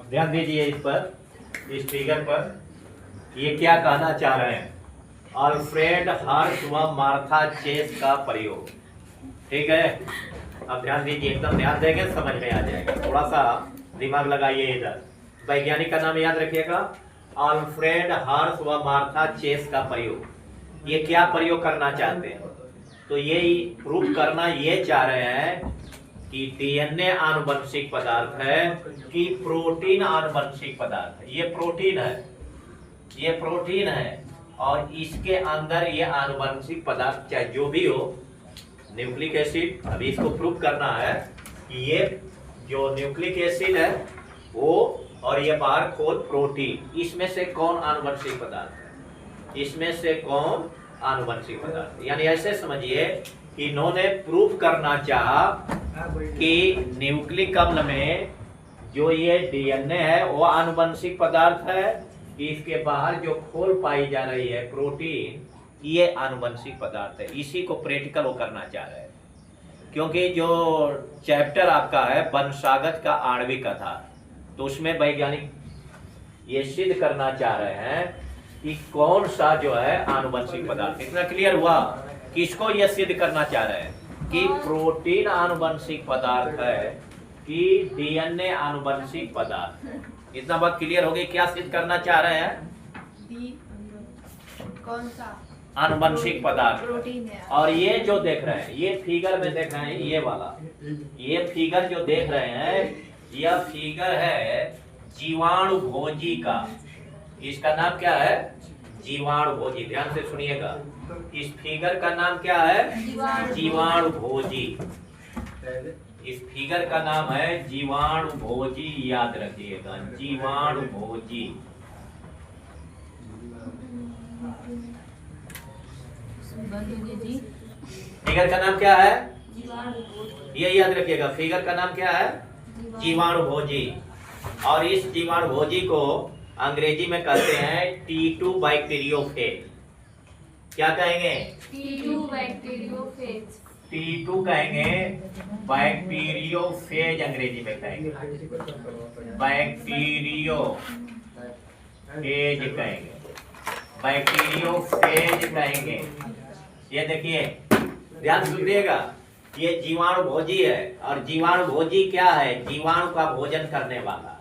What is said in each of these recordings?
ध्यान दीजिए इस पर, इस फिगर पर। ये क्या कहना चाह रहे हैं? अल्फ्रेड हर्श व मार्था चेस का प्रयोग। ठीक है, अब ध्यान दीजिए, एकदम ध्यान देंगे समझ में आ जाएगा। थोड़ा सा दिमाग लगाइए इधर। वैज्ञानिक का नाम याद रखिएगा, अल्फ्रेड हर्श व मार्था चेस का प्रयोग। ये क्या प्रयोग करना चाहते हैं? तो ये प्रूफ करना ये चाह रहे हैं कि डीएनए आनुवंशिक पदार्थ है कि प्रोटीन आनुवंशिक पदार्थ है। ये प्रोटीन है, ये प्रोटीन है, और इसके अंदर ये आनुवंशिक पदार्थ चाहे जो भी हो, न्यूक्लिक एसिड, अभी इसको प्रूफ करना है कि ये जो न्यूक्लिक एसिड है वो, और ये बाहर खोल प्रोटीन, इसमें से कौन आनुवंशिक पदार्थ है? इसमें से कौन आनुवंशिक पदार्थ? यानी ऐसे समझिए कि इन्होंने प्रूफ करना चाहा कि न्यूक्लिक अम्ल में जो ये डीएनए है वो आनुवंशिक पदार्थ है, इसके बाहर जो खोल पाई जा रही है प्रोटीन, ये आनुवंशिक पदार्थ है। इसी को प्रैक्टिकल वो करना चाह रहे हैं, क्योंकि जो चैप्टर आपका है वंशागत का आणविक कथा, तो उसमें वैज्ञानिक ये सिद्ध करना चाह रहे हैं कि कौन सा जो है आनुवंशिक पदार्थ। इतना क्लियर हुआ? किसको ये सिद्ध करना चाह रहे हैं कि प्रोटीन आनुवंशिक पदार्थ है कि डीएनए आनुवंशिक पदार्थ है। इतना बात क्लियर हो गई? क्या सिद्ध करना चाह रहे हैं? कौन सा आनुवंशिक पदार्थ प्रोटीन है। और ये जो देख रहे हैं, ये फिगर में देख रहे हैं, ये वाला, ये फिगर जो देख रहे हैं, यह फिगर है जीवाणु भोजी का। इसका नाम क्या है? जीवाणु भोजी। ध्यान से सुनिएगा, इस फिगर का नाम क्या है? जीवाणु भोजी। इस फिगर का नाम है जीवाणु भोजी, याद रखिएगा, जीवाणु भोजी। फिगर का नाम क्या है? ये याद रखिएगा, फिगर का नाम क्या है? जीवाणु भोजी। और इस जीवाणु भोजी को अंग्रेजी में कहते हैं T2 बैक्टीरियोफेज। क्या कहेंगे? T2 bacteriophage. T2 कहेंगे, बैक्टीरियोफेज अंग्रेजी में कहेंगे, बैक्टीरियोफेज कहेंगे, बैक्टीरियोफेज कहेंगे। ये देखिए, ध्यान सुनिएगा, ये जीवाणु भोजी है। और जीवाणु भोजी क्या है? जीवाणु का भोजन करने वाला।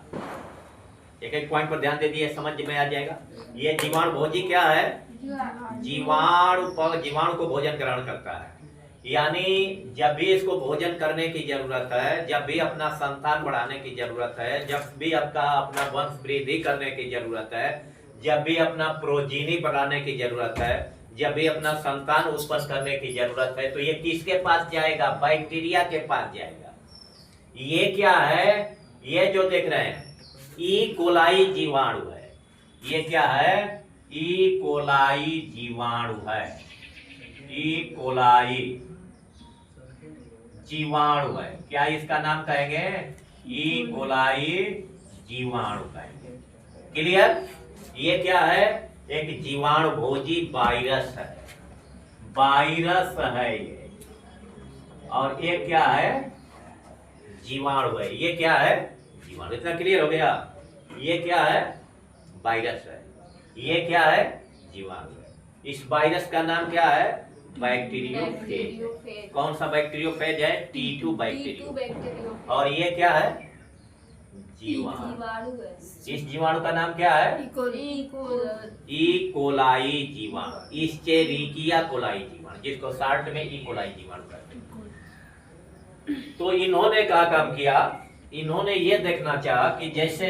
एक एक पॉइंट पर ध्यान दे दिए, समझ में आ जाएगा। ये जीवाणु भोजी क्या है? जीवाणु को भोजन ग्रहण करता है। यानी जब भी इसको भोजन करने की जरूरत है, जब भी अपना संतान बढ़ाने की जरूरत है, जब भी आपका अपना वंश वृद्धि करने की जरूरत है, जब भी अपना प्रोजीनी बढ़ाने की जरूरत है, जब भी अपना संतान उत्पन्न करने की जरूरत है, तो ये किसके पास जाएगा? बैक्टीरिया के पास जाएगा। ये क्या है? ये जो देख रहे हैं ई कोलाई जीवाणु है। ये क्या है? ई कोलाई जीवाणु है। ई कोलाई जीवाणु है। क्या इसका नाम कहेंगे? ई कोलाई जीवाणु कहेंगे। क्लियर? ये क्या है? एक जीवाणु भोजी वायरस है, वायरस है ये। और ये क्या है? जीवाणु है। ये क्या है? जीवाणु। इतना क्लियर हो गया? ये क्या है? वायरस है। ये क्या है? जीवाणु है। इस वायरस का नाम क्या है? बैक्टीरियोफेज। कौन सा बैक्टीरियोफेज है? T2 bacterio. और ये क्या है? जीवाणु। इस जीवाणु का नाम क्या है? ई कोलाई जीवाणु, इस्चेरिकिया कोलाई जीवाणु, जिसको शॉर्ट में ई कोलाई जीवाणु कहते हैं। तो इन्होंने क्या काम किया? इन्होंने ये देखना चाहा कि जैसे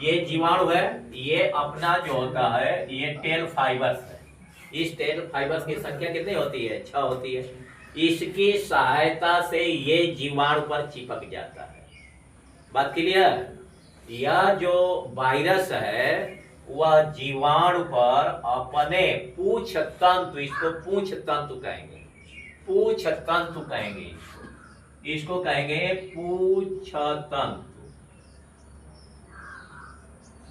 ये जीवाणु है, ये अपना जो होता है, ये टेल फाइबर्स है। इस टेल फाइबर्स की संख्या कितनी होती है? 6 होती है। इसकी सहायता से ये जीवाणु पर चिपक जाता है। बात क्लियर? यह जो वायरस है वह जीवाणु पर अपने पूछ तंतु, इसको पूछ तंतु कहेंगे, पूछ तंतु कहेंगे, इसको कहेंगे पूछ तंतु।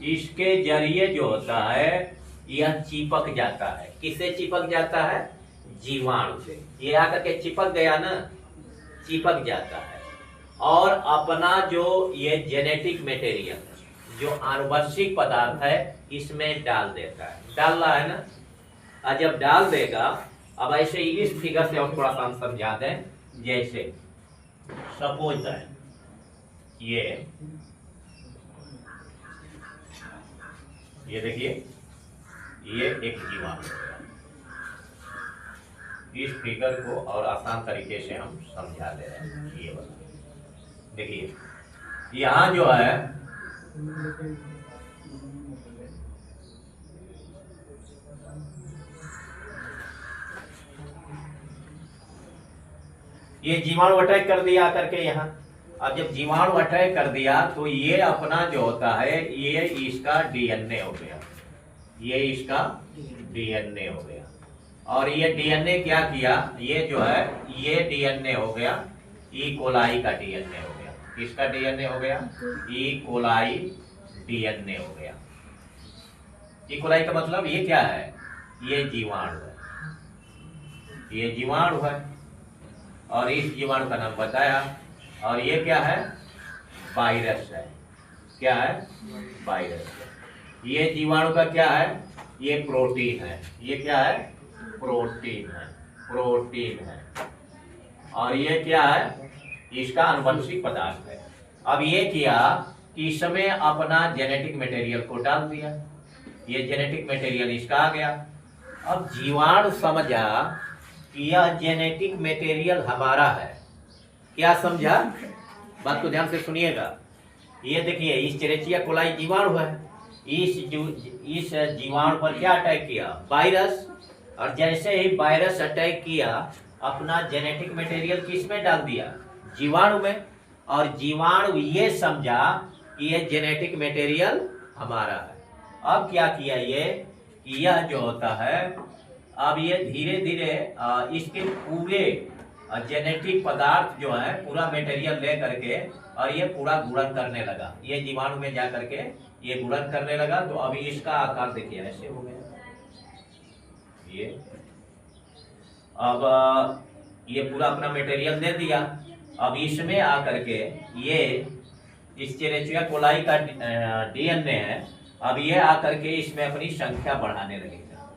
इसके जरिए जो होता है यह चिपक जाता है। किससे चिपक जाता है? जीवाणु से। ये आकर के चिपक गया ना, चिपक जाता है। और अपना जो ये जेनेटिक मटेरियल जो आनुवंशिक पदार्थ है इसमें डाल देता है। डाल रहा है ना। और जब डाल देगा, अब ऐसे इस फिगर से और थोड़ा सा हम समझा दें। जैसे सपोज दैट ये देखिए, ये एक जीवाणु है। इस फिगर को और आसान तरीके से हम समझा दे रहे हैं। ये देखिए, यहाँ जो है ये जीवाणु अटैक कर दिया करके यहाँ। अब जब जीवाणु अटैक कर दिया तो ये अपना जो होता है ये इसका डीएनए हो गया। ये इसका डीएनए हो गया। और ये डीएनए क्या किया, ये जो है ये डीएनए हो गया ई कोलाई का डीएनए हो गया। किसका डीएनए हो गया? ई कोलाई डीएनए हो गया। ई कोलाई का मतलब ये क्या है? ये जीवाणु है। ये जीवाणु है और इस जीवाणु का नाम बताया। और ये क्या है? वायरस है। क्या है? वायरस है। ये जीवाणु का क्या है? ये प्रोटीन है। ये क्या है? प्रोटीन है। प्रोटीन है। और ये क्या है? इसका आनुवंशिक पदार्थ है। अब ये किया कि इसमें अपना जेनेटिक मटेरियल को डाल दिया। ये जेनेटिक मटेरियल इसका आ गया। अब जीवाणु समझा कि यह जेनेटिक मटेरियल हमारा है। क्या समझा? बात को ध्यान से सुनिएगा। ये देखिए, इस चेरेचिया कोलाई जीवाणु है। इस जीवाणु पर क्या अटैक किया? वायरस। और जैसे ही वायरस अटैक किया, अपना जेनेटिक मटेरियल किस में डाल दिया? जीवाणु में। और जीवाणु ये समझा कि ये जेनेटिक मटेरियल हमारा है। अब क्या किया ये कि यह जो होता है, अब ये धीरे धीरे इसके पूरे जेनेटिक पदार्थ जो है पूरा मटेरियल ले करके और ये पूरा गुणन करने लगा। ये जीवाणु में जा करके ये गुणन करने लगा। तो अभी इसका आकार देखिए ऐसे हो गया। ये अब ये पूरा अपना मटेरियल दे दिया। अब इसमें आकर के ये इस चेरेचिया कोलाई का डीएनए है। अब ये आकर के इसमें अपनी संख्या बढ़ाने लगेगा।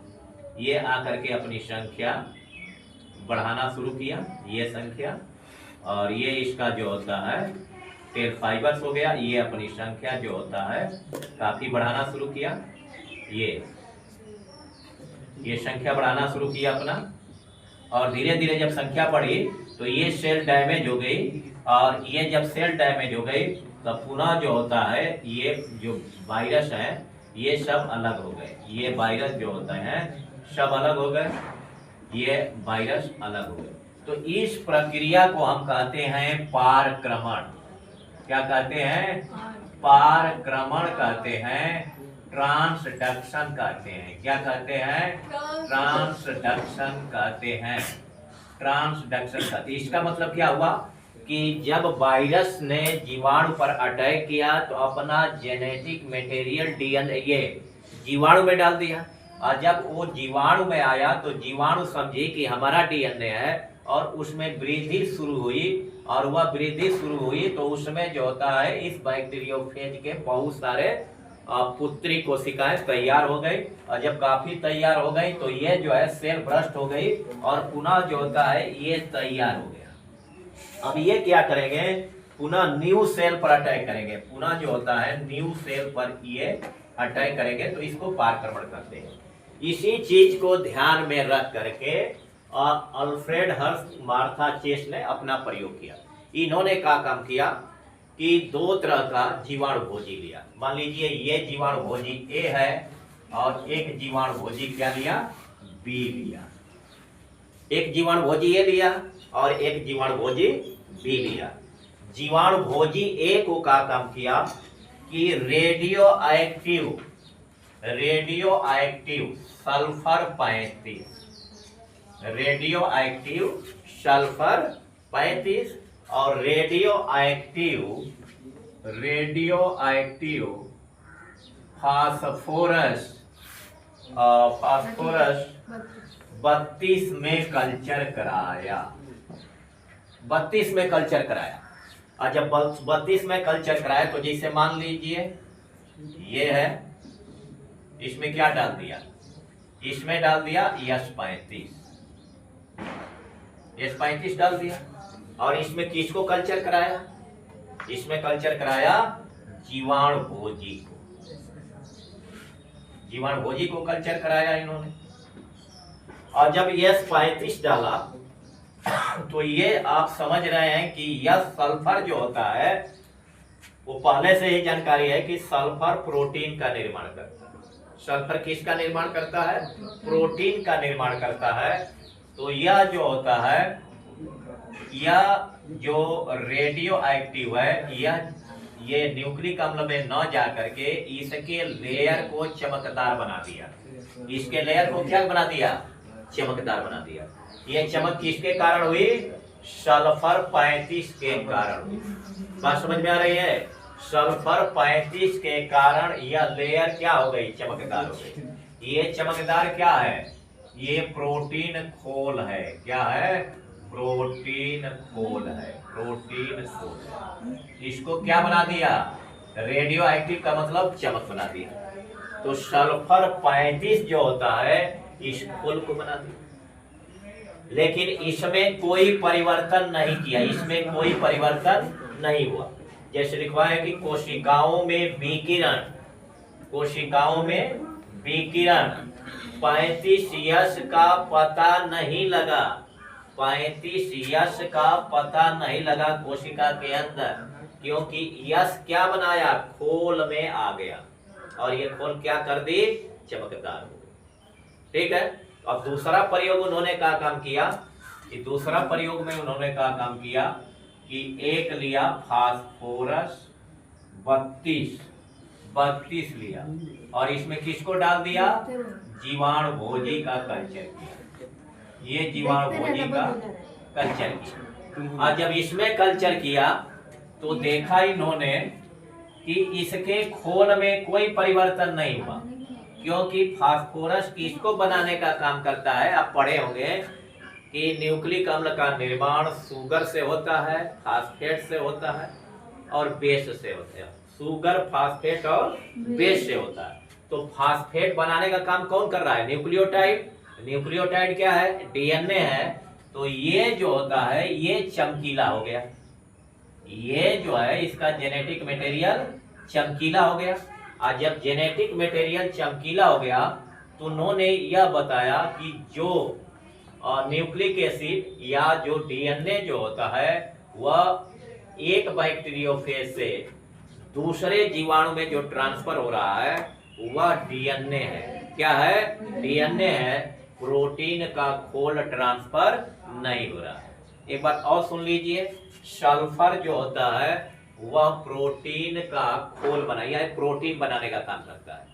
ये आकर के अपनी संख्या बढ़ाना शुरू किया, ये संख्या। और ये इसका जो होता है टेल फाइबर्स हो गया। ये अपनी संख्या जो होता है काफी बढ़ाना शुरू किया। ये संख्या बढ़ाना शुरू किया अपना। और धीरे धीरे जब संख्या बढ़ी तो ये सेल डैमेज हो गई। और ये जब सेल डैमेज हो गई तो पुनः जो होता है ये जो वायरस है ये सब अलग हो गए। ये वायरस जो होता है सब अलग हो गए। ये वायरस अलग हो गए। तो इस प्रक्रिया को हम कहते हैं पारक्रमण। क्या कहते हैं? पारक्रमण कहते हैं। ट्रांसडक्शन कहते हैं। क्या कहते हैं? ट्रांसडक्शन कहते हैं। ट्रांसडक्शन कहते हैं। इसका मतलब क्या हुआ कि जब वायरस ने जीवाणु पर अटैक किया तो अपना जेनेटिक मटेरियल डीएनए ये जीवाणु में डाल दिया। और जब वो जीवाणु में आया तो जीवाणु समझी कि हमारा डीएनए है और उसमें वृद्धि शुरू हुई। और वह वृद्धि शुरू हुई तो उसमें जो होता है इस बैक्टीरियोफेज के बहुत सारे पुत्री कोशिकाएं तैयार हो गई। और जब काफी तैयार हो गई तो ये जो है सेल भ्रष्ट हो गई और पुनः जो होता है ये तैयार हो गया। अब ये क्या करेंगे? पुनः न्यू सेल पर अटैक करेंगे। पुनः जो होता है न्यू सेल पर ये अटैक करेंगे। तो इसको पारक्रमण करते हैं। इसी चीज को ध्यान में रख करके अल्फ्रेड हर्ष मार्था चेस ने अपना प्रयोग किया। इन्होंने क्या काम किया कि दो तरह का जीवाणु भोजी लिया। मान लीजिए ये जीवाणु भोजी ए है और एक जीवाणु भोजी क्या लिया? बी लिया। एक जीवाणु भोजी ए लिया और एक जीवाणु भोजी बी लिया। जीवाणु भोजी ए को क्या काम किया कि रेडियो एक्टिव सल्फर 35 और रेडियो एक्टिव फास्फोरस 32 में कल्चर कराया। 32 में कल्चर कराया। और जब 32 में कल्चर कराया तो जैसे मान लीजिए ये है, इसमें क्या डाल दिया, इसमें डाल दिया S35 डाल दिया। और इसमें किसको कल्चर कराया, इसमें कल्चर कराया जीवाणुभोजी को कल्चर कराया इन्होंने। और जब S35 डाला तो ये आप समझ रहे हैं कि यह सल्फर जो होता है वो पहले से ही जानकारी है कि सल्फर प्रोटीन का निर्माण करता है। सल्फर किसका निर्माण करता है, प्रोटीन का निर्माण करता है। तो यह जो होता है, यह जो रेडियो एक्टिव है, ये न्यूक्लिक अम्ल में न जा करके इसके लेयर को चमकदार बना दिया। इसके लेयर को क्या बना दिया, चमकदार बना दिया। ये चमक किसके कारण हुई, सल्फर 35 के कारण हुई। बात समझ में आ रही है, सल्फर 35 के कारण यह लेयर क्या हो गई, चमकदार हो गई। ये चमकदार क्या है, ये प्रोटीन खोल है। क्या है, प्रोटीन खोल है, प्रोटीन खोल। इसको क्या बना दिया, रेडियो एक्टिव का मतलब चमक बना दिया। तो सल्फर 35 जो होता है इस खोल को बना दिया, लेकिन इसमें कोई परिवर्तन नहीं किया, इसमें कोई परिवर्तन नहीं हुआ। जैसे लिखवा है कि कोशिकाओं में विकिरण, कोशिकाओं में विकिरण 35S का पता नहीं लगा, 35S का पता नहीं लगा कोशिका के अंदर, क्योंकि यश क्या बनाया, खोल में आ गया और ये खोल क्या कर दी, चमकदार हो गई। ठीक है। अब दूसरा प्रयोग उन्होंने क्या काम किया कि दूसरा प्रयोग में उन्होंने क्या काम किया कि एक लिया फास्फोरस 32 लिया और इसमें किसको डाल दिया, जीवाणुभोजी का कल्चर किया। ये जीवाणुभोजी का कल्चर किया। और जब इसमें कल्चर किया तो देखा इन्होंने कि इसके खोल में कोई परिवर्तन नहीं हुआ, क्योंकि फास्फोरस किसको बनाने का काम करता है, आप पढ़े होंगे कि न्यूक्लिक अम्ल का निर्माण शुगर से होता है, फास्फेट से होता है और बेस से होता है। शुगर, फास्फेट और बेस से होता है। तो फास्फेट बनाने का काम कौन कर रहा है, न्यूक्लियोटाइड। न्यूक्लियोटाइड क्या है, डीएनए है। तो ये जो होता है ये चमकीला हो गया, ये जो है इसका जेनेटिक मटेरियल चमकीला हो गया। और जब जेनेटिक मटेरियल चमकीला हो गया तो उन्होंने यह बताया कि जो न्यूक्लिक एसिड या जो डीएनए जो होता है वह एक बैक्टीरियोफेज से दूसरे जीवाणु में जो ट्रांसफर हो रहा है वह डीएनए है। क्या है, डीएनए है, प्रोटीन का खोल ट्रांसफर नहीं हो रहा है। एक बात और सुन लीजिए, सल्फर जो होता है वह प्रोटीन का खोल बनाया है, प्रोटीन बनाने का काम करता है।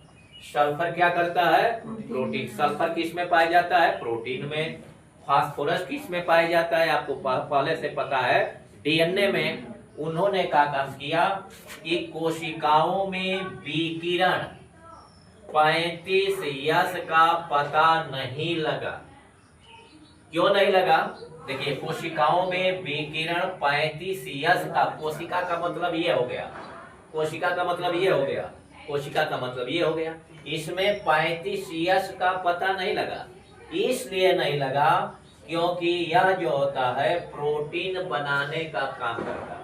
सल्फर क्या करता है, प्रोटीन। सल्फर किस में पाया जाता है, प्रोटीन में। फास्फोरस किस में पाया जाता है, आपको पहले से पता है, डीएनए में। उन्होंने क्या काम किया कि कोशिकाओं में विकिरण 35S का पता नहीं लगा। क्यों नहीं लगा, देखिए कोशिकाओं में विकिरण 35S का, कोशिका का मतलब ये हो गया, कोशिका का मतलब ये हो गया, कोशिका का मतलब ये हो गया, इसमें 35S का पता नहीं लगा। इसलिए नहीं लगा क्योंकि यह जो होता है प्रोटीन बनाने का काम करता है।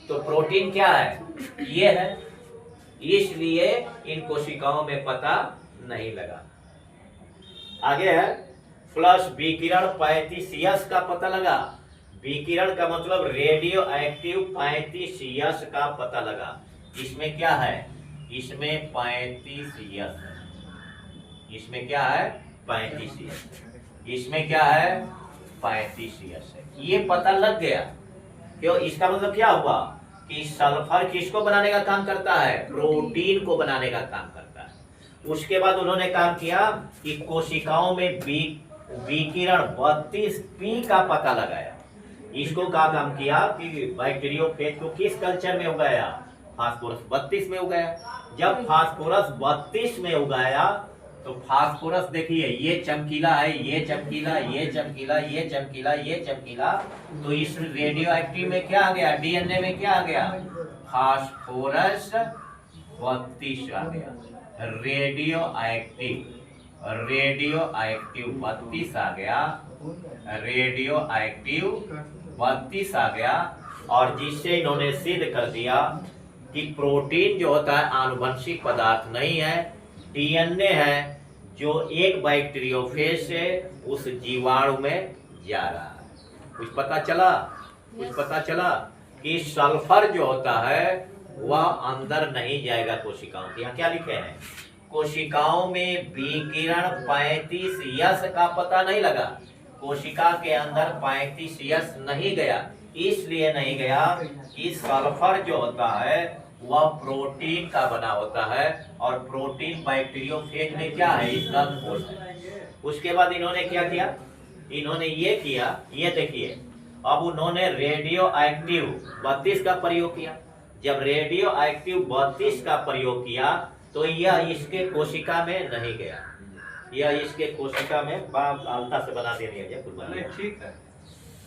तो प्रोटीन क्या है, ये है, इसलिए इन कोशिकाओं में पता नहीं लगा। आगे है प्लस विकिरण 35S का पता लगा। विकिरण का मतलब रेडियो एक्टिव 35S का पता लगा। इसमें क्या है, इसमें 35S है, इसमें क्या है 35S, इसमें क्या है 35S है। ये पता लग गया। क्यों, इसका मतलब क्या हुआ कि सल्फर किसको बनाने का काम करता है, प्रोटीन को बनाने का काम करता है। उसके बाद उन्होंने काम किया कि कोशिकाओं में विकिरण 32P का पता लगाया। इसको क्या काम किया कि बैक्टीरियोफेज को किस कल्चर में उगाया, फास्फोरस 32 में उगाया। जब फास्फोरस 32 में उगाया तो फास्फोरस देखिए ये चमकीला है, ये चमकीला, ये चमकीला, ये चमकीला, ये चमकीला। तो इस रेडियो एक्टिव में क्या आ गया, डीएनए में क्या आ गया, फास्फोरस 32 आ गया। रेडियो एक्टिव 32 आ गया, रेडियो एक्टिव 32 आ गया। और जिससे इन्होंने सिद्ध कर दिया कि प्रोटीन जो होता है आनुवंशिक पदार्थ नहीं है, डीएनए है जो एक बैक्टीरियोफेज से उस जीवाणु में जा रहा है। कुछ पता चला, कुछ पता चला कि सल्फर जो होता है वह अंदर नहीं जाएगा कोशिकाओं के। यहाँ क्या लिखे हैं, कोशिकाओं में विकिरण 35 यश का पता नहीं लगा, कोशिका के अंदर 35 यश नहीं गया। इसलिए नहीं गया कि सल्फर जो होता है वह प्रोटीन का बना होता है, और प्रोटीन बैक्टीरियोफेज में क्या है, इसका घोल है। उसके बाद इन्होंने क्या किया, इन्होंने ये किया, ये देखिए, अब उन्होंने रेडियो एक्टिव 32 का प्रयोग किया। जब रेडियो एक्टिव 32 का प्रयोग किया तो यह इसके कोशिका में नहीं गया, यह इसके कोशिका में आलता से बना देनी है कुछ बना। ठीक है,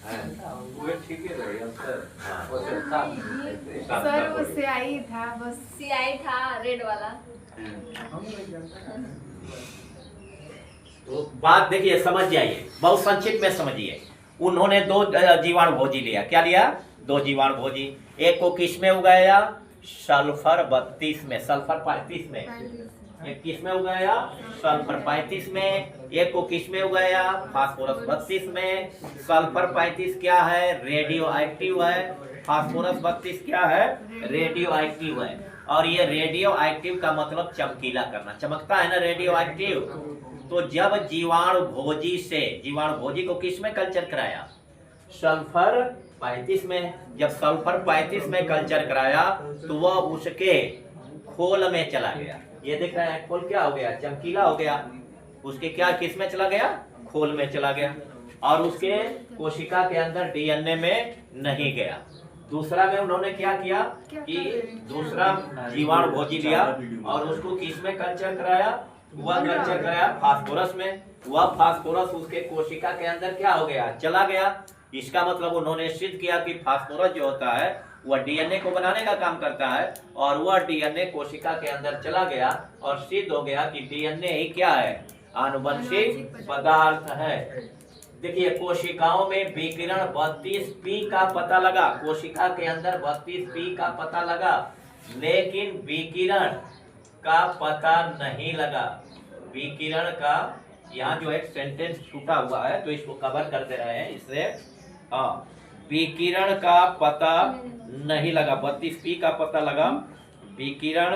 वो ठीक ही रहेगा सर। हाँ। वो सर वो स्याही था बस। सियाई था रेड वाला। तो बात देखिए, समझ जाइए, बहुत संक्षिप्त में समझिए। उन्होंने 2 जीवाणु भोजी लिया। क्या लिया, 2 जीवाणु भोजी। एक को किस में उगाया, सल्फर 32 में, सल्फर 35 में। एक किस में उगाया, सल्फर 35 में। एक को किस में उगाया, फास्फोरस 32 में। सल्फर 35 क्या है, रेडियो एक्टिव है। फास्फोरस 32 क्या है, रेडियो एक्टिव है। और ये रेडियो एक्टिव का मतलब चमकीला करना, चमकता है ना रेडियो एक्टिव। तो जब जीवाणु भोजी को किस में कल्चर कराया, सल्फर 35 में। जब सल्फर 35 में कल्चर कराया तो वह उसके खोल में चला गया। ये देख रहे हैं, खोल क्या हो गया, चमकीला हो गया। उसके क्या किस में चला गया, खोल में चला गया। और उसके कोशिका के अंदर डीएनए में नहीं गया। दूसरा में उन्होंने क्या किया कि दूसरा जीवाणु भोजी लिया और उसको किस में कल्चर कराया, वह कल्चर कराया फास्फोरस में। वह फास्फोरस उसके कोशिका के अंदर क्या हो गया, चला गया। इसका मतलब उन्होंने सिद्ध किया कि फास्फोरस जो होता है वह डीएनए को बनाने का काम करता है, और वह डीएनए कोशिका के अंदर चला गया और सिद्ध हो गया कि डीएनए ही क्या है, आनुवंशिक पदार्थ है। देखिए, कोशिकाओं में विकिरण 32P का पता लगा, कोशिका के अंदर 32P का पता लगा, लेकिन विकिरण का पता नहीं लगा। विकिरण का, यहाँ जो एक सेंटेंस छूटा हुआ है तो इसको कवर करते रहे हैं इससे। हाँ, विकिरण का पता नहीं लगा, 32P का पता लगा। विकिरण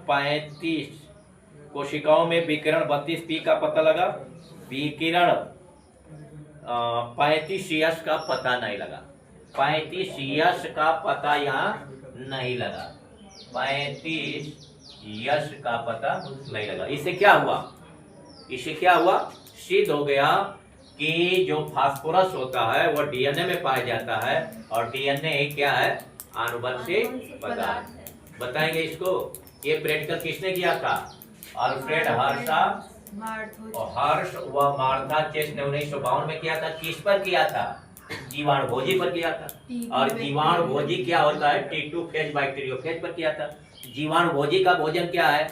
35, कोशिकाओं में विकिरण 32P का पता लगा। विकिरण 35 यश का पता नहीं लगा, 35 यश का पता यहाँ नहीं लगा, 35 यश का पता नहीं लगा। इससे क्या हुआ, इससे क्या हुआ, सिद्ध हो गया कि जो फास्फोरस होता है वह डीएनए में पाया जाता है, और डीएनए क्या है, आनुवंशिक पदार्थ। बताएंगे इसको। ये प्रैक्टिकल किसने किया था, अल्फ्रेड हर्ष व मार्था चेस ने 1952 में किया था। किस पर किया था, जीवाणु भोजी पर किया था। और जीवाणु भोजी क्या होता है, T2 फेज बैक्टीरियोफेज पर किया था। जीवाणु भोजी का भोजन क्या है,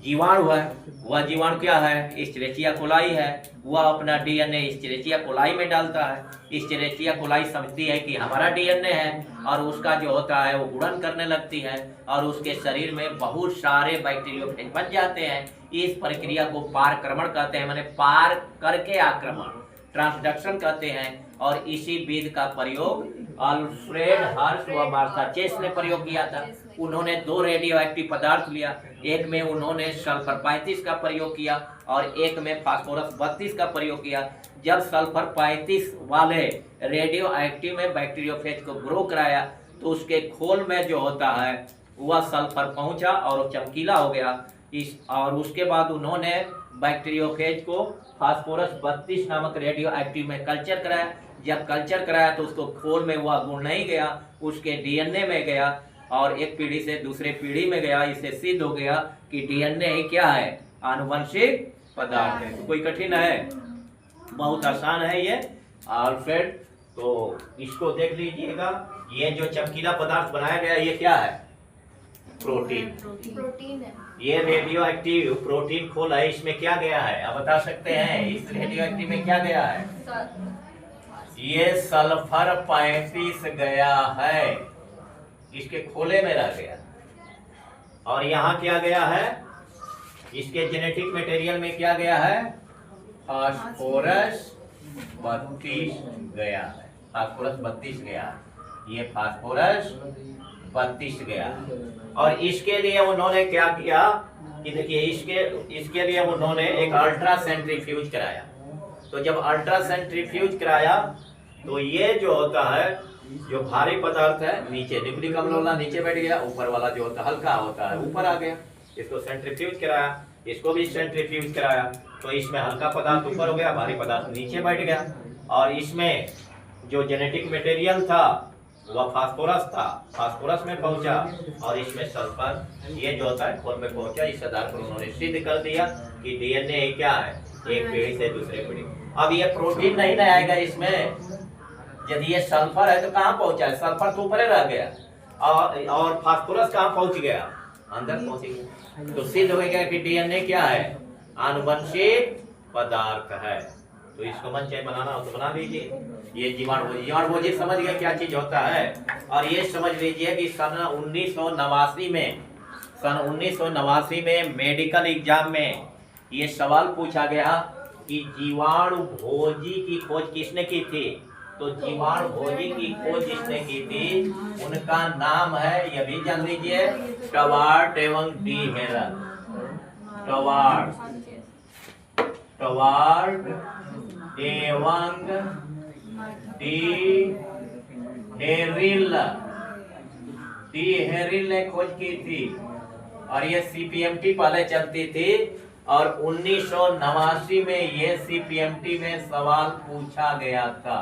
जीवाणु है। वह जीवाणु क्या है, एस्चेरिचिया कोलाई है। वह अपना डीएनए एस्चेरिचिया कोलाई में डालता है। एस्चेरिचिया कोलाई समझती है कि हमारा डीएनए है, और उसका जो होता है वो गुणन करने लगती है, और उसके शरीर में बहुत सारे बैक्टीरियोफेज बन जाते हैं। इस प्रक्रिया को पारक्रमण कहते हैं, माने पार करके आक्रमण, ट्रांसडक्शन कहते हैं। और इसी विधि का प्रयोग अल्फ्रेड हर्ष व मार्था चेस ने प्रयोग किया था। उन्होंने 2 रेडियो एक्टिव पदार्थ लिया, एक में उन्होंने सल्फर 35 का प्रयोग किया और एक में फास्फोरस 32 का प्रयोग किया। जब सल्फर 35 वाले रेडियो एक्टिव में बैक्टीरियोफेज को ग्रो कराया तो उसके खोल में जो होता है वह सल्फर पहुंचा और वो चमकीला हो गया। और उसके बाद उन्होंने बैक्टीरियोफेज को फास्फोरस 32 नामक रेडियो एक्टिव में कल्चर कराया। जब कल्चर कराया तो उसको खोल में वह गुण नहीं गया, उसके डीएनए में गया। और एक पीढ़ी से दूसरे पीढ़ी में गया, इससे सिद्ध हो गया कि डीएनए क्या है, आनुवंशिक पदार्थ है। कोई कठिन है, बहुत आसान है ये अल्फ्रेड। तो इसको देख लीजिएगा, ये जो चमकीला पदार्थ बनाया गया ये क्या है, प्रोटीन। प्रोटीन है। ये रेडियो एक्टिव प्रोटीन खोल है, इसमें क्या गया है आप बता सकते हैं, इस रेडियो एक्टिव में क्या गया है, ये सल्फर 35 गया है, इसके खोले में रह गया। और यहाँ क्या गया है, इसके जेनेटिक मटेरियल में क्या गया है, फास्फोरस 32 गया है, फास्फोरस 32 गया है, ये फास्फोरस 32 गया। और इसके लिए उन्होंने क्या किया कि देखिए, इसके लिए उन्होंने एक अल्ट्रा सेंट्रीफ्यूज कराया। तो जब अल्ट्रा सेंट्रीफ्यूज कराया तो ये जो होता है, जो भारी पदार्थ है नीचे, न्यूक्लिक अम्ल वाला नीचे बैठ गया, ऊपर वाला जो होता है हल्का होता है ऊपर आ गया। इसको सेंट्रीफ्यूज कराया, इसको भी सेंट्रीफ्यूज कराया, तो इसमें हल्का पदार्थ ऊपर हो गया, भारी पदार्थ नीचे बैठ गया। और इसमें जो जेनेटिक मटेरियल था वह फास्फोरस था, फास्फोरस में पहुंचा, और इसमें सल्फर, ये जो होता है खोल में पहुंचा। इस आधार पर उन्होंने सिद्ध कर दिया कि डीएनए क्या है, एक पीढ़ी से दूसरे पीढ़ी। अब ये प्रोटीन नहीं ना आएगा इसमें, यदि ये सल्फर है तो कहाँ पहुंचा है, सल्फर तो ऊपर रह गया, और फास्फोरस कहाँ पहुंच गया, अंदर पहुंच गया। तो सिद्ध हो गया कि डीएनए क्या है, आनुवंशिक पदार्थ है। तो इसको मन चाहे बनाना हो तो बना लीजिए। ये जीवाणुभोजी समझ गए क्या चीज होता है। और ये समझ लीजिए कि सन 1989 में मेडिकल एग्जाम में ये सवाल पूछा गया कि जीवाणुभोजी की खोज किसने की थी। तो जीवाणुभोजी की खोज जिसने की थी उनका नाम है, ये भी जान लीजिए, टवार्ट एवं डी हेरल। टवार्ट एवं डी हेरिल ने खोज की थी। और ये सीपीएमटी पहले चलती थी, और 1989 में ये सीपीएमटी में सवाल पूछा गया था।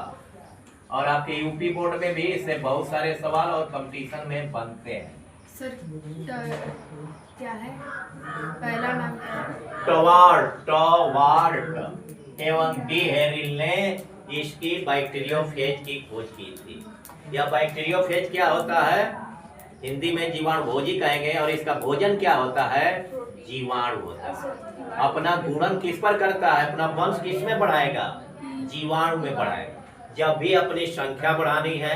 और आपके यूपी बोर्ड में भी इससे बहुत सारे सवाल और कंपटीशन में बनते हैं। सर क्या है पहला नाम, टवार्ट एवं डी हेरिल ने इसकी बैक्टीरियोफेज की खोज की थी। यह बैक्टीरियोफेज क्या होता है, हिंदी में जीवाणुभोजी कहेंगे, और इसका भोजन क्या होता है, जीवाणु होता है। अपना गुणन किस पर करता है, अपना वंश किस में बढ़ाएगा, जीवाणु में बढ़ाएगा। जब भी अपनी संख्या बढ़ानी है,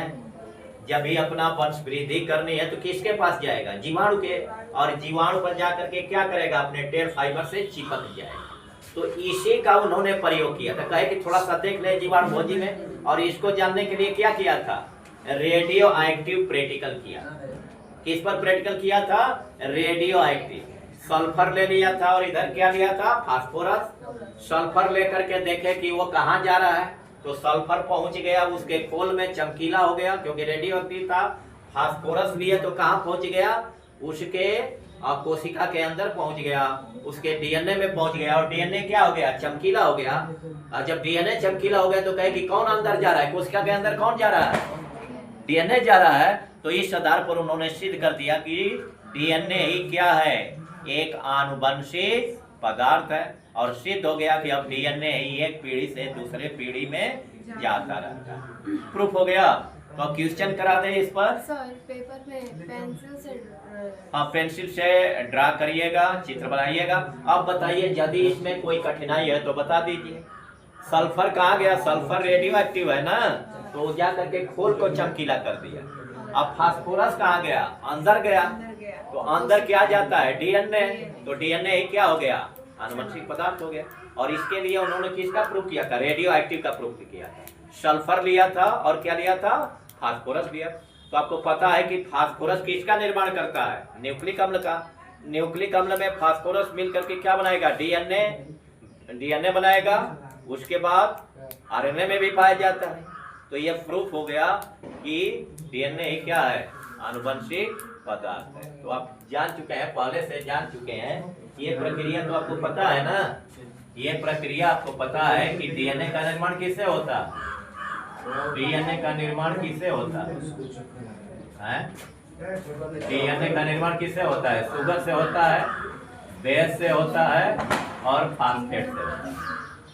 जब भी अपना वंश वृद्धि करनी है, तो किसके पास जाएगा, जीवाणु के। और जीवाणु पर जाकर के क्या करेगा, अपने टेल फाइबर से चिपक जाएगा। तो इसी का उन्होंने प्रयोग किया था। कहे कि थोड़ा सा देख ले जीवाणुभोजी में। और इसको जानने के लिए क्या किया था, रेडियो एक्टिव प्रैक्टिकल किया। किस पर प्रैक्टिकल किया था, रेडियो एक्टिव। सल्फर ले लिया था और इधर क्या लिया था, फास्फोरस। सल्फर लेकर के देखे कि वो कहाँ जा रहा है, तो सल्फर पहुंच गया उसके खोल में, चमकीला हो गया क्योंकि रेडियो एक्टिव था। फास्फोरस लिए तो कहाँ पहुंच गया, उसके कोशिका के अंदर पहुंच गया, उसके डीएनए में पहुंच गया, और डीएनए क्या हो गया, चमकीला हो गया। और जब डीएनए चमकीला हो गया तो कहे कि कौन अंदर जा रहा है, कोशिका के अंदर कौन जा रहा है, डीएनए जा रहा है। तो इस आधार पर उन्होंने सिद्ध कर दिया कि डीएनए ही क्या है, एक आनुवंशिक पदार्थ है। और सिद्ध हो गया कि अब डीएनए ही एक पीढ़ी से दूसरे पीढ़ी में जाता रहता है। प्रूफ हो गया। तो क्वेश्चन करा दे इस पर। सर पेपर में पेंसिल से हाँ, पेंसिल से ड्रा करिएगा, चित्र बनाइएगा। अब बताइए यदि इसमें कोई कठिनाई है तो बता दीजिए। सल्फर कहाँ गया, सल्फर रेडियो एक्टिव है ना, तो जा करके खोल को चमकीला कर दिया। अब फास्फोरस कहाँ गया, अंदर गया, तो अंदर क्या जाता है, डीएनए। तो डीएनए ही क्या हो गया, आनुवंशिक पदार्थ हो गया। और इसके लिए उन्होंने किसका प्रूफ किया था, रेडियो एक्टिव का प्रूफ किया था। सल्फर लिया था और क्या लिया था, फास्फोरस लिया। तो आपको पता है कि फास्फोरस किसका निर्माण करता है, न्यूक्लिक अम्ल का। न्यूक्लिक अम्ल में फास्फोरस मिल करके क्या बनाएगा, डीएनए बनाएगा। उसके बाद आरएनए में भी पाया जाता है। तो यह प्रूफ हो गया कि डीएनए क्या है, आनुवंशिक पदार्थ है। तो आप जान चुके हैं, पहले से जान चुके हैं। ये प्रक्रिया तो आपको पता है ना, ये प्रक्रिया आपको पता है कि डीएनए का निर्माण किससे होता है, डीएनए का निर्माण किससे होता है? डीएनए का निर्माण किससे होता है? शुगर से होता है, बेस से होता है और फास्फेट से होता है।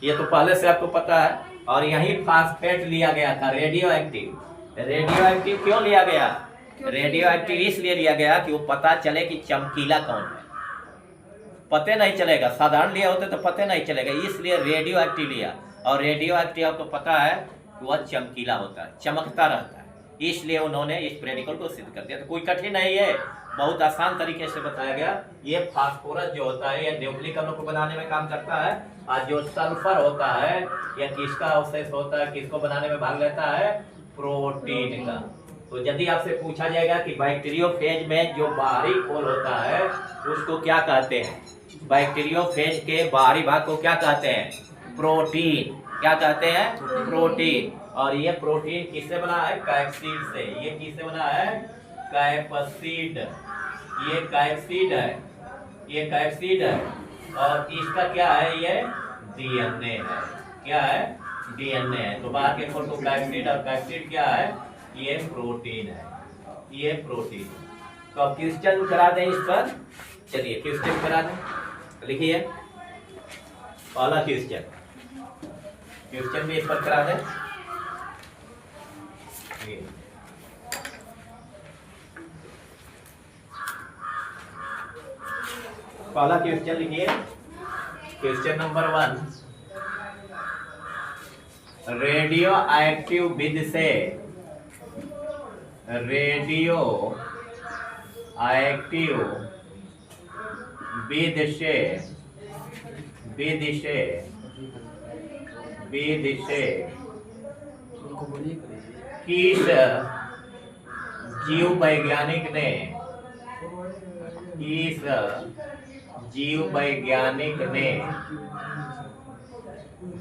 ये तो पहले से आपको पता है। और यही फास्फेट लिया गया था रेडियो एक्टिव। रेडियो एक्टिव क्यों लिया गया? रेडियो एक्टिव इसलिए लिया गया कि वो पता चले कि चमकीला कौन है। पते नहीं चलेगा, साधारण लिया होते तो पते नहीं चलेगा, इसलिए रेडियो एक्टिव लिया। और रेडियो एक्टिव आपको पता है कि वह चमकीला होता है, चमकता रहता है, इसलिए उन्होंने इस प्रेडिकल को सिद्ध कर दिया। तो कोई कठिन नहीं है, बहुत आसान तरीके से बताया गया। ये फास्फोरस जो होता है ये न्यूक्लिक अम्ल को बनाने में काम करता है, और जो सल्फर होता है यह किसका अवशेष होता है, किसको बनाने में भाग लेता है? प्रोटीन का। तो यदि आपसे पूछा जाएगा कि बैक्टीरियोफेज में जो बाहरी खोल होता है उसको क्या कहते हैं? बैक्टीरियोफेज के बाहरी भाग को क्या कहते हैं? प्रोटीन। क्या कहते हैं? प्रोटीन। और ये प्रोटीन किससे बना है? कैप्सिड से। ये किससे बना है? कैप्सिड। ये कैप्सिड है, ये कैप्सिड है। और इसका क्या है? ये डीएनए है। क्या है? डीएनए है। तो बाहर के खोल को कैप्सिड, और कैप्सिड क्या है? ये प्रोटीन है, ये प्रोटीन। तो अब क्वेश्चन करा दें इस पर। चलिए क्वेश्चन करा दें, लिखिए पहला क्वेश्चन। क्वेश्चन भी इस पर करा दें। पहला क्वेश्चन लिखिए, क्वेश्चन नंबर 1। रेडियो एक्टिव विधि से, रेडियो एक्टिव विधि से, विधि से, विधि से किस जीव वैज्ञानिक ने, किस जीव वैज्ञानिक ने,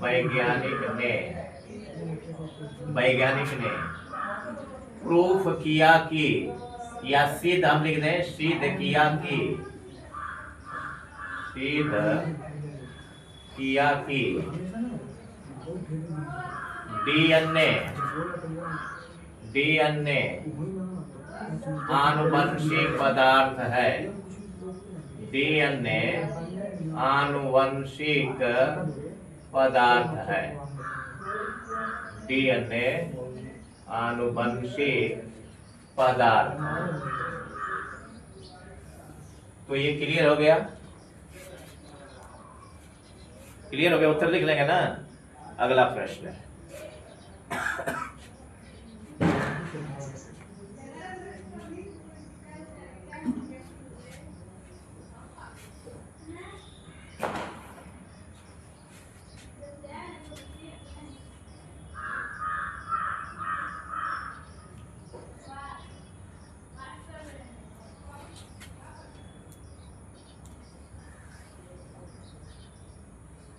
वैज्ञानिक ने प्रूफ किया कि, या सिद्ध हम लिख दें, सिद्ध किया कि, सिद्ध किया कि डीएनए, डीएनए आनुवंशिक पदार्थ है। डीएनए आनुवंशिक पदार्थ है। डीएनए आनुवंशिक पदार्थ। तो ये क्लियर हो गया? क्लियर हो गया? उत्तर लिख लेंगे ना? अगला प्रश्न है।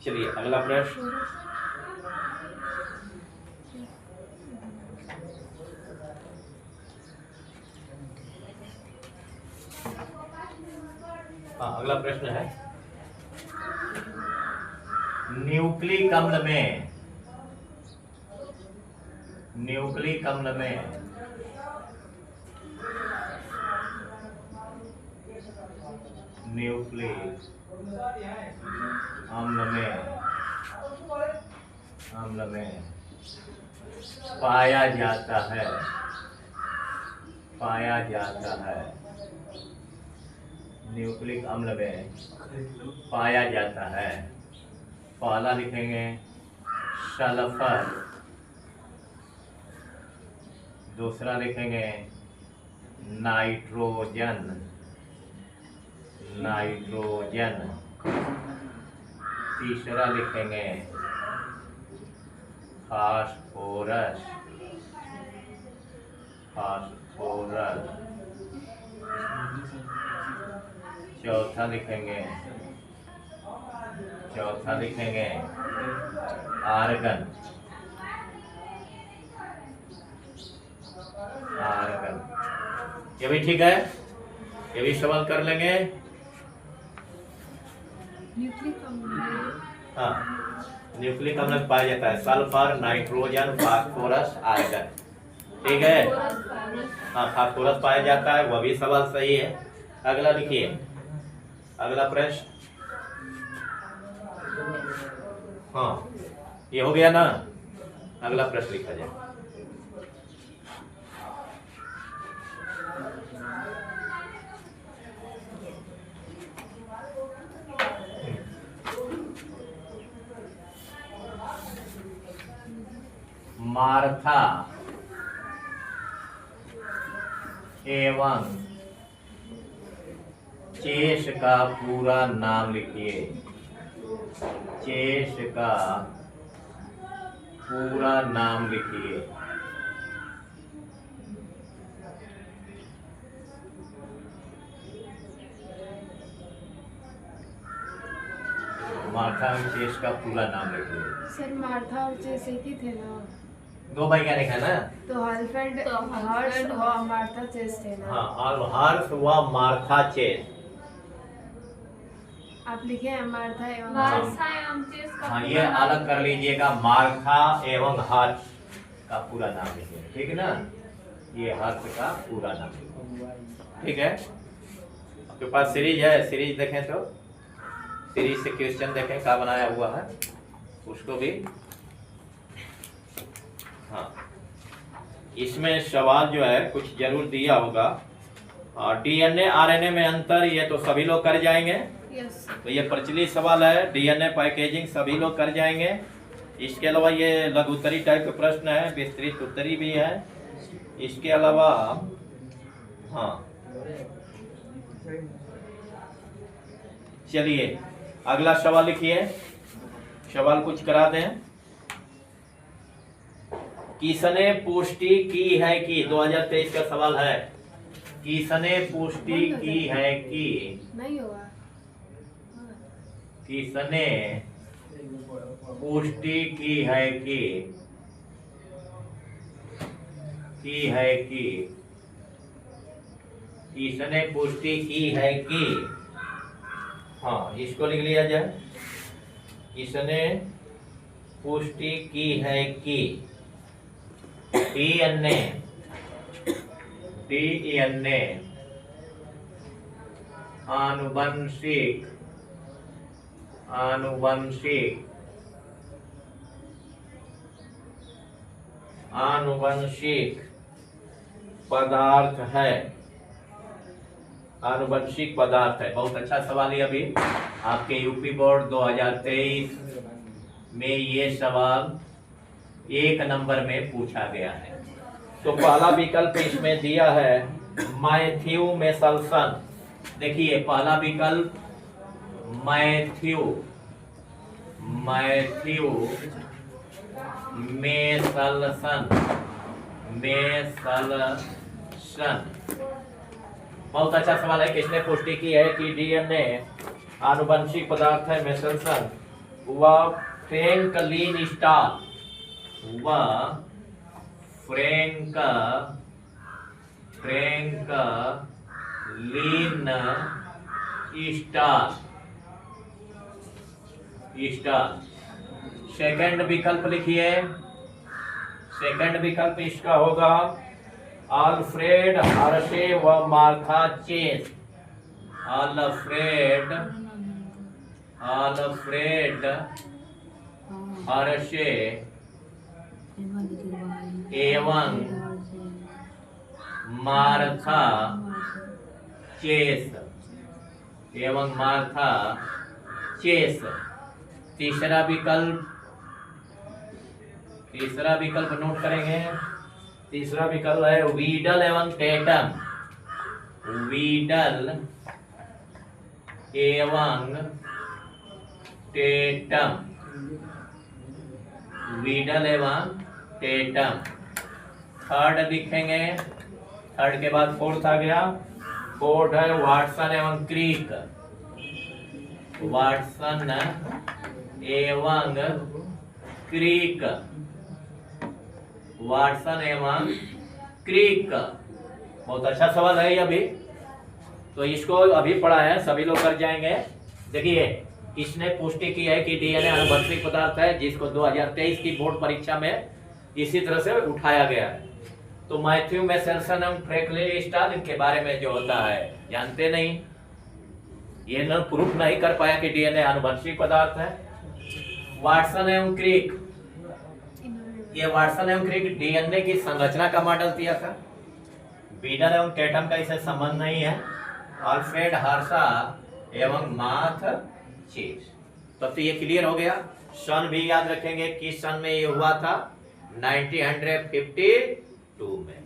चलिए अगला प्रश्न। हाँ, अगला प्रश्न है, न्यूक्लिक अम्ल में, न्यूक्लिक अम्ल में न्यूक्लिक अम्ल में पाया जाता है, पाया जाता है, न्यूक्लिक अम्ल में पाया जाता है। पहला लिखेंगे सल्फर, दूसरा लिखेंगे नाइट्रोजन, नाइट्रोजन, तीसरा लिखेंगे फास्फोरस, फास्फोरस, चौथा लिखेंगे, चौथा लिखेंगे आर्गन, आर्गन। ये भी ठीक है, ये भी सवाल कर लेंगे। न्यूक्लिक अम्ल में, हाँ, न्यूक्लिक अम्ल पाया जाता है सल्फर, नाइट्रोजन, फास्फोरस, आर्गन। ठीक है। हाँ, फास्फोरस पाया जाता है, वह भी सवाल सही है। अगला लिखिए, अगला प्रश्न। हाँ, ये हो गया ना। अगला प्रश्न लिखा जाए। मार्था एवं चेस का पूरा नाम लिखिए। चेस का पूरा नाम लिखिए। मार्था एवं चेस का पूरा नाम लिखिए। सर मार्था और चेस एक ही थे ना, दो वैज्ञानिक है ना। तो हर्ष और मार्था चेस थे ना। हाँ, और हर्ष व मार्था चेस। आप लिखे हैं मार्था एवं मार्था एवं चेस का हाँ, पूरा ये नाम। अलग कर लीजिएगा। मार्था एवं हर्ष का पूरा नाम लिखिए, ठीक है ना। ये हर्ष का पूरा नाम लिखिए, ठीक है। आपके पास सीरीज है, सीरीज देखें तो सीरीज से क्वेश्चन देखें क्या बनाया हुआ है, उसको भी। हाँ, इसमें सवाल जो है कुछ जरूर दिया होगा। और डीएनए आरएनए में अंतर, ये तो सभी लोग कर जाएंगे। यस। तो ये प्रचलित सवाल है। डीएनए पैकेजिंग सभी लोग कर जाएंगे। इसके अलावा ये लघु उत्तरी टाइप के प्रश्न है, विस्तृत उत्तरी भी है। इसके अलावा हाँ, चलिए अगला सवाल लिखिए। सवाल कुछ करा दें। किसने पुष्टि की है कि 2023 का सवाल है। किसने पुष्टि की है कि नहीं होगा। किसने पुष्टि की है कि किसने पुष्टि की है कि हाँ, इसको लिख लिया जाए। किसने पुष्टि की है कि डीएनए आनुवंशिक पदार्थ है। आनुवंशिक पदार्थ है। बहुत अच्छा सवाल है। अभी आपके यूपी बोर्ड 2023 में ये सवाल 1 नंबर में पूछा गया है। तो पहला विकल्प इसमें दिया है मैथ्यू मेसल्सन। देखिए पहला विकल्प मैथ्यू मेसल्सन। बहुत अच्छा सवाल है। किसने पुष्टि की है कि डीएनए आनुवंशिक पदार्थ है। मेसल्सन व फ्रैंकलिन स्टार स्टार। सेकंड विकल्प लिखिए। सेकंड विकल्प इसका होगा अल्फ्रेड हर्शे व मार्था चेस। अल्फ्रेड हर्शे एवं मार्था चेस। तीसरा विकल्प नोट करेंगे। तीसरा विकल्प है वीडल एवं टेटम। थर्ड लिखेंगे। थर्ड के बाद फोर्थ आ गया। फोर्थ है वाटसन एवं क्रीक। वाटसन एवं क्रीक। बहुत अच्छा सवाल है ये अभी। तो इसको अभी पढ़ा है, सभी लोग कर जाएंगे। देखिए इसने पुष्टि की है कि डीएनए आनुवंशिक पदार्थ है, जिसको 2023 की बोर्ड परीक्षा में इसी तरह से उठाया गया है। तो मैथ्यू मेसेल्सन एवं फ्रैंकलिन स्टाल के बारे में जो होता है जानते नहीं, ये न प्रूफ नहीं कर पाया कि डीएनए आनुवंशिक पदार्थ है। वाटसन एवं क्रिक, ये वाटसन एवं क्रिक डीएनए की संरचना का मॉडल दिया था। बीडर एवं टेटम का इससे संबंध नहीं है। अल्फ्रेड हर्शा एवं मार्थ चेस। तब तो ये क्लियर हो गया। सन भी याद रखेंगे किस सन में ये हुआ था, 1952 में।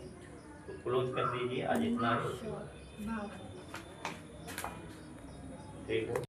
तो क्लोज कर दीजिए, आज इतना ही। ठीक है।